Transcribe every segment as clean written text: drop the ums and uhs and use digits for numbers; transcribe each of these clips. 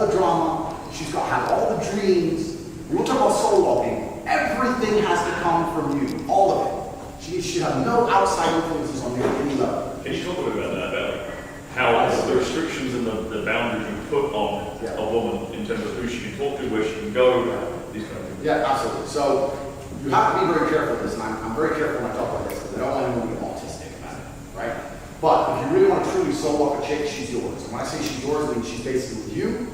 all the drama, she's got to have all the dreams. When we'll talk about soul walking, everything has to come from you, all of it. She should have no outside influences on you at any level. Can you talk a bit about that, about how the restrictions and the boundaries you put on a woman in terms of who she can talk to, where she can go, these kind of things? Yeah, absolutely. So you have to be very careful with this, and I'm very careful when I talk like this, because I don't want anyone to be autistic about it, right? But if you really want to truly soul walk a chick, she's yours. And when I say she's yours, I mean she's basically with you,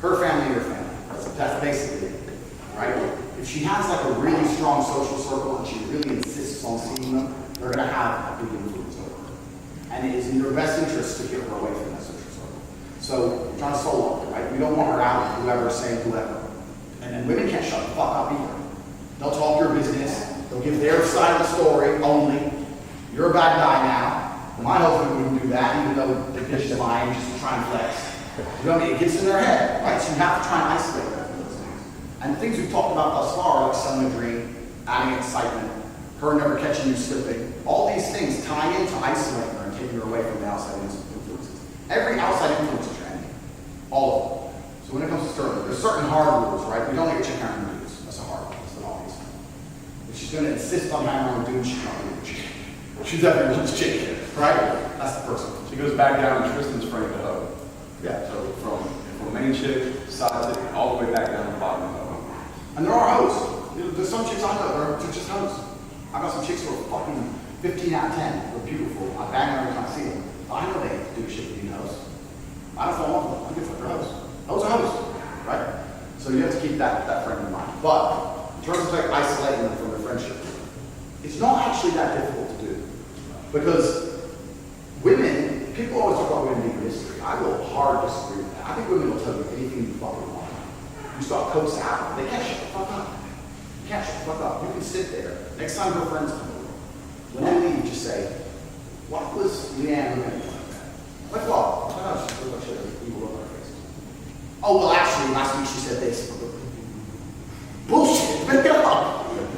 her family, your family. That's basically it, right? If she has like a really strong social circle and she really insists on seeing them, they're going to have a big influence over her. And it is in your best interest to get her away from that social circle. So you're trying to soul walk her, right? We don't want her out with whoever saying whoever. And then women can't shut the fuck up either. They'll talk your business. They'll give their side of the story only. You're a bad guy now. My husband wouldn't do that, even though the bitch is lying just to try and flex. You know what I mean? It gets in their head, right? So you have to try and isolate them from those things. And the things we've talked about thus far, like selling a dream, adding excitement, her never catching you slipping, all these things tie into isolating her and taking her away from the outside influences. Every outside influence is your enemy. All of them. So when it comes to Sterling, there's certain hard rules, right? We don't let your chick hang around dudes. That's a hard rule. That's an obvious one. If she's going to insist on hanging around with dudes, she's not going to be a chick. She's everyone's chick, right? That's the first one. She goes back down to Tristan's frame to hug. Yeah. So from main chick, side chick, all the way back down to the bottom of the hug. And there are hoes. There's some chicks I know that are just hoes. I got some chicks who are fucking 15 out of 10. They're beautiful. I bang them every time I see them. But I know they do shit with being hoes. I don't fall in love with them. I give fuck they're hoes. Hoes are hoes, right? So you have to keep that frame in mind. But in terms of like isolating them from their friendship, it's not actually that difficult to do. Because women, people always talk about women being mystery. I will hard disagree with that. I think women will tell you anything you fucking want. You start coaxing out, they can't shut the fuck up. You can't shut the fuck up. You can sit there. Next time her friends come over, when they leave, just say, what was Leanne looking at? Like what? I don't know, she looked like she had an evil look on her face. Oh, well, actually, last week she said this. Bullshit.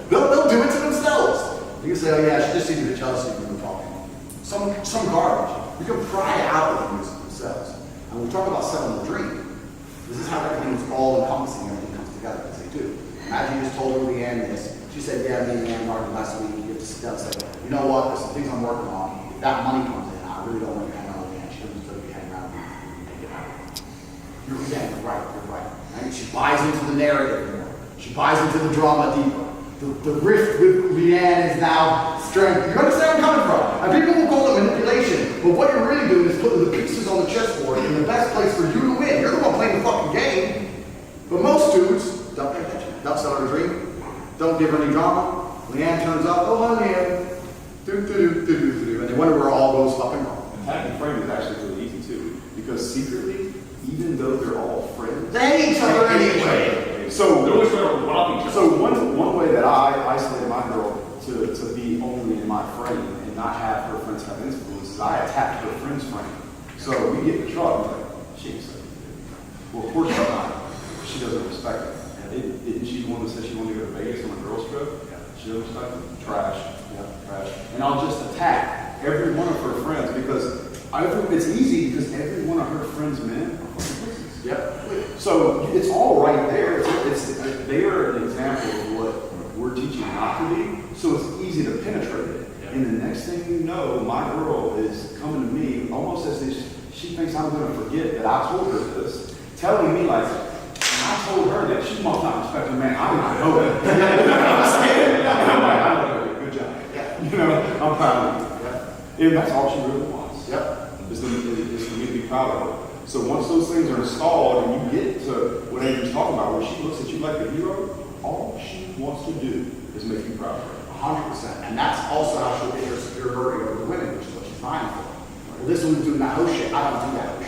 They'll do it to themselves. You can say, oh yeah, she just seemed to be jealous of you when we were talking. Some garbage. You can pry it out of them themselves. And when we talk about selling the dream, this is how everything is all encompassing, everything comes together, as they do. Imagine you just told her Leanne this. She said, yeah, me and Leanne argued last week. You have to sit down and say, you know what, there's some things I'm working on. If that money comes in, I really don't want you to hang out with Leanne. She doesn't deserve to be hanging around with you. Take it out. You're right, you're right. Right? She buys into the narrative more. She buys into the drama deeper. The rift with Leanne is now strength. You understand where I'm coming from? And people will call it manipulation, but what you're really doing is putting the pieces on the chessboard in the best place for you to win. You're the one playing the fucking game. But most dudes don't pay attention. Don't sell her a dream. Don't give her any drama. Leanne turns up, oh hi Leanne. And they wonder where all goes fucking wrong. Attacking frame is actually really easy too, because secretly, even though they're all friends, they hate each other anyway. So they're always trying to rob each other. So one way that I isolated my girl to be only in my frame and not have her friends have influence is I attacked her friend's frame. So we get in the truck and like, she ain't such a bitch. Well, of course she's not. She doesn't respect it. Didn't she the one that said she wanted to go to Vegas on a girls trip? Yeah. She doesn't respect it. Trash. Yeah, trash. And I'll just attack every one of her friends because it's easy because every one of her friends' men are fucking pussies. Yep. So it's all right there. They are an example of what we're teaching not to be. So it's easy to penetrate it. Yep. And the next thing you know, my girl is coming to me almost as if she thinks I'm going to forget that I told her this, telling me like, I told her that she must not respect a man. I did not know that. I'm like, I know that. Good job. Yeah. You know, I'm proud of you. Yeah. And that's all she really wants. Yep. Is for me to be proud of her. So once those things are installed and you get to what Andrew's talking about, where she looks at you like a hero, all she wants to do is make you proud of her. 100%. And that's also how she'll get her superiority over the women, which is what she's vying for. Well, this one's doing that whole shit. I don't do that.